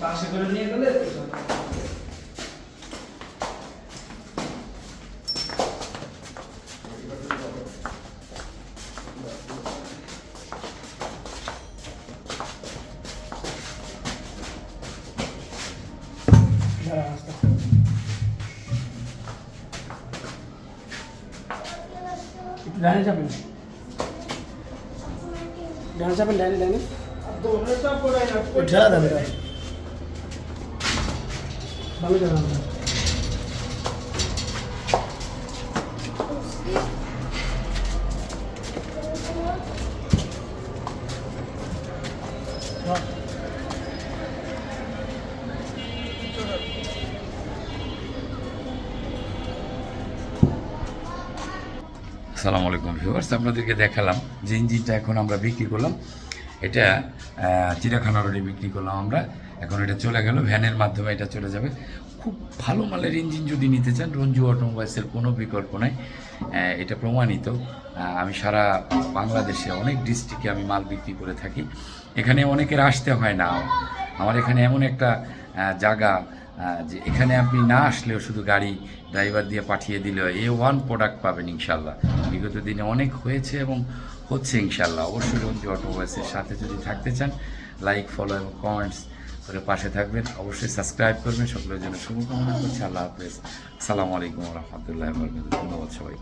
পাশে করে নিয়ে গেলে ডাইনে যাবেন, ডাইনে যাবেন, ডাইনে ডাইনে दोनों सब पूरा ঝাড়া দেবে ভালো জানা আসসালামু আলাইকুম ভিউয়ার্স, আপনাদেরকে দেখালাম যে ইঞ্জিনটা এখন আমরা বিক্রি করলাম। এটা চিড়িয়াখানা রোডে বিক্রি করলাম আমরা। এখন এটা চলে গেল, ভ্যানের মাধ্যমে এটা চলে যাবে। খুব ভালো মালের ইঞ্জিন যদি নিতে চান, রঞ্জু অটোমোবাইলসের কোনো বিকল্প নাই, এটা প্রমাণিত। আমি সারা বাংলাদেশে অনেক ডিস্ট্রিক্টে আমি মাল বিক্রি করে থাকি। এখানে অনেকের আসতে হয় না। আমার এখানে এমন একটা জায়গা যে এখানে আপনি না আসলেও শুধু গাড়ি ড্রাইভার দিয়ে পাঠিয়ে দিলেও A1 প্রোডাক্ট পাবেন ইনশাল্লাহ। বিগত দিনে অনেক হয়েছে এবং হচ্ছে ইনশাল্লাহ। অবশ্যই রঞ্জু অটোমোবাইলসের সাথে যদি থাকতে চান, লাইক, ফলো এবং কমেন্টস করে পাশে থাকবেন। অবশ্যই সাবস্ক্রাইব করবেন। সকলের জন্য শুভকামনা করছি। আল্লাহ হাফেজ। আসসালামু আলাইকুম রহমতুল্লাহ বরকাতুহু। ধন্যবাদ সবাই।